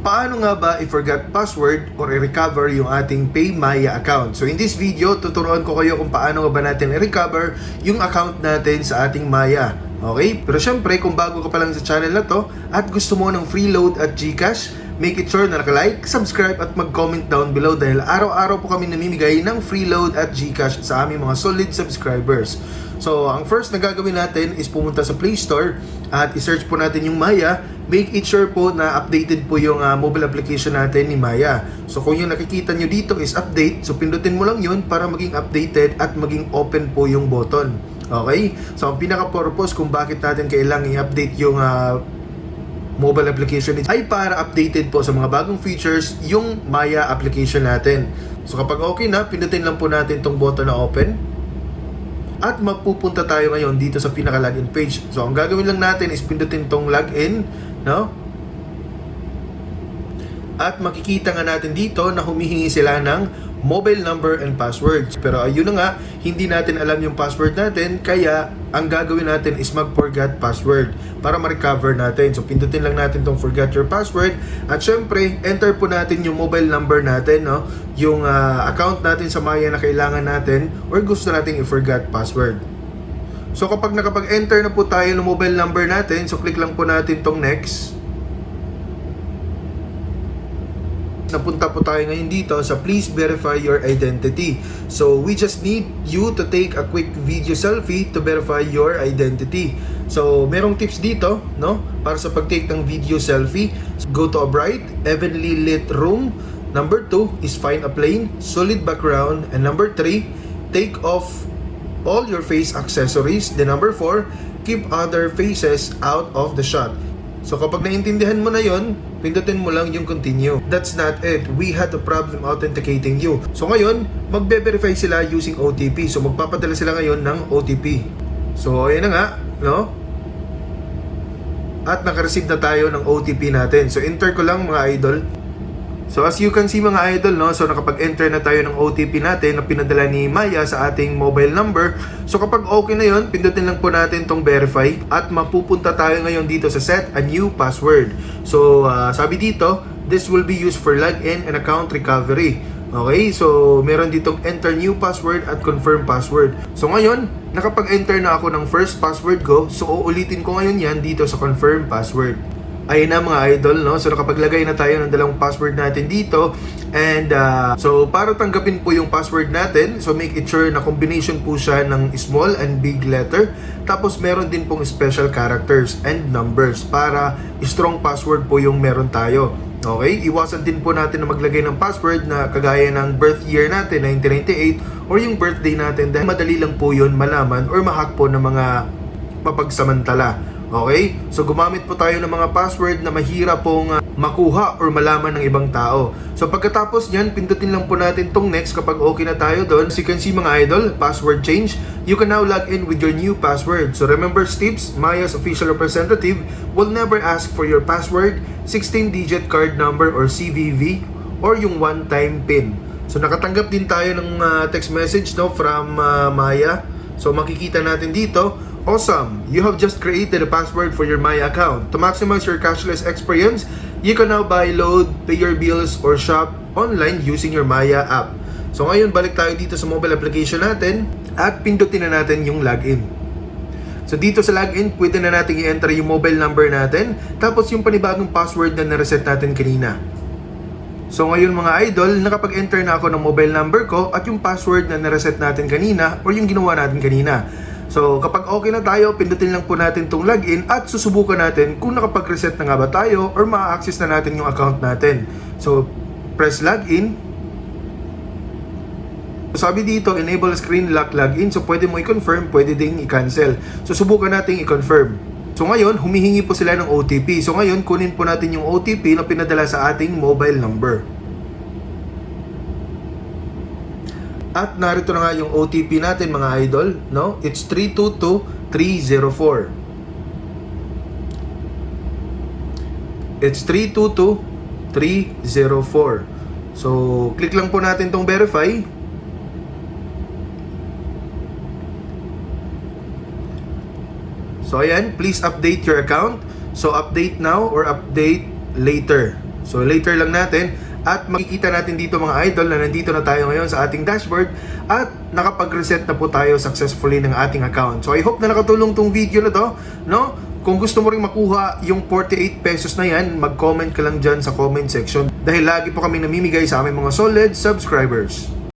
paano nga ba i-forgot password or i-recover yung ating PayMaya account? So in this video, tuturuan ko kayo kung paano nga ba natin i-recover yung account natin sa ating Maya. Okay? Pero syempre, kung bago ka pa lang sa channel na to at gusto mo ng free load at GCash, make it sure na naka-like, subscribe at mag-comment down below dahil araw-araw po kami namimigay ng free load at GCash sa aming mga solid subscribers. So, ang first na gagawin natin is pumunta sa Play Store at i-search po natin yung Maya. Make it sure po na updated po yung mobile application natin ni Maya. So, kung yung nakikita nyo dito is update, so pindutin mo lang yun para maging updated at maging open po yung button. Okay? So, ang pinaka-purpose kung bakit natin kailangan i-update yung mobile application ay para updated po sa mga bagong features yung Maya application natin. So, kapag okay na, pindutin lang po natin tong button na open. At mapupunta tayo ngayon dito sa pinaka-login page. So, ang gagawin lang natin is pindutin tong login, no? At makikita nga natin dito na humihingi sila ng mobile number and passwords. Pero ayun na nga, hindi natin alam yung password natin, kaya ang gagawin natin is mag-forgot password para ma-recover natin. So, pindutin lang natin tong forgot your password. At syempre, enter po natin yung mobile number natin, no? Yung account natin sa Maya na kailangan natin or gusto nating i-forgot password. So, kapag nakapag-enter na po tayo ng mobile number natin, so click lang po natin tong next. Napunta po tayo ngayon dito sa please verify your identity. So, we just need you to take a quick video selfie to verify your identity. So, merong tips dito, no? Para sa pag-take ng video selfie. Go to a bright, evenly lit room. Number 2 is find a plain, solid background. And number 3, take off all your face accessories. Then number 4, keep other faces out of the shot. So kapag naintindihan mo na yon, pindutin mo lang yung continue. That's not it. We had a problem authenticating you. So ngayon, magbe-verify sila using OTP. So magpapadala sila ngayon ng OTP. So ayan na nga, no? At naka-receive na tayo ng OTP natin. So enter ko lang mga idol. So as you can see mga idol, no, so nakapag-enter na tayo ng OTP natin na pinadala ni Maya sa ating mobile number. So kapag okay na yon, pindutin lang po natin tong verify at mapupunta tayo ngayon dito sa set a new password. So sabi dito, this will be used for login and account recovery. Okay, so meron ditong enter new password at confirm password. So ngayon, nakapag-enter na ako ng first password ko, so uulitin ko ngayon yan dito sa confirm password. Ayun na mga idol, no? So nakapaglagay na tayo ng dalawang password natin dito. And so para tanggapin po yung password natin, so make it sure na combination po siya ng small and big letter. Tapos meron din pong special characters and numbers para strong password po yung meron tayo. Okay? Iwasan din po natin na maglagay ng password na kagaya ng birth year natin, 1998, or yung birthday natin dahil madali lang po yun malaman or mahack po ng mga mapagsamantala. Okay? So gumamit po tayo ng mga password na mahirap pong makuha or malaman ng ibang tao. So pagkatapos nyan, pindutin lang po natin tong next kapag okay na tayo doon. As you can see mga idol, password change. You can now log in with your new password. So remember Steps, Maya's official representative, will never ask for your password, 16-digit card number or CVV, or yung one-time PIN. So nakatanggap din tayo ng text message, no, from Maya. So makikita natin dito, awesome! You have just created a password for your Maya account. To maximize your cashless experience, you can now buy, load, pay your bills, or shop online using your Maya app. So ngayon, balik tayo dito sa mobile application natin at pindutin na natin yung login. So dito sa login, pwede na natin i-enter yung mobile number natin tapos yung panibagong password na na-reset natin kanina. So ngayon mga idol, nakapag-enter na ako ng mobile number ko at yung password na na-reset natin kanina or yung ginawa natin kanina. So kapag okay na tayo, pindutin lang po natin itong login at susubukan natin kung nakapag-reset na nga ba tayo or ma-access na natin yung account natin. So press login. Sabi dito, enable screen lock login. So pwede mo i-confirm, pwede ding i-cancel. So subukan natin i-confirm. So ngayon, humihingi po sila ng OTP. So ngayon, kunin po natin yung OTP na pinadala sa ating mobile number. At narito na nga yung OTP natin mga idol, no? It's 322304. It's 322304. So, click lang po natin tong verify. So ayan, please update your account. So update now or update later. So later lang natin at makikita natin dito mga idol na nandito na tayo ngayon sa ating dashboard at nakapag-reset na po tayo successfully ng ating account. So I hope na nakatulong tong video na to, no? Kung gusto mo ring makuha yung 48 pesos na yan, mag-comment ka lang dyan sa comment section dahil lagi po kami namimigay sa aming mga solid subscribers.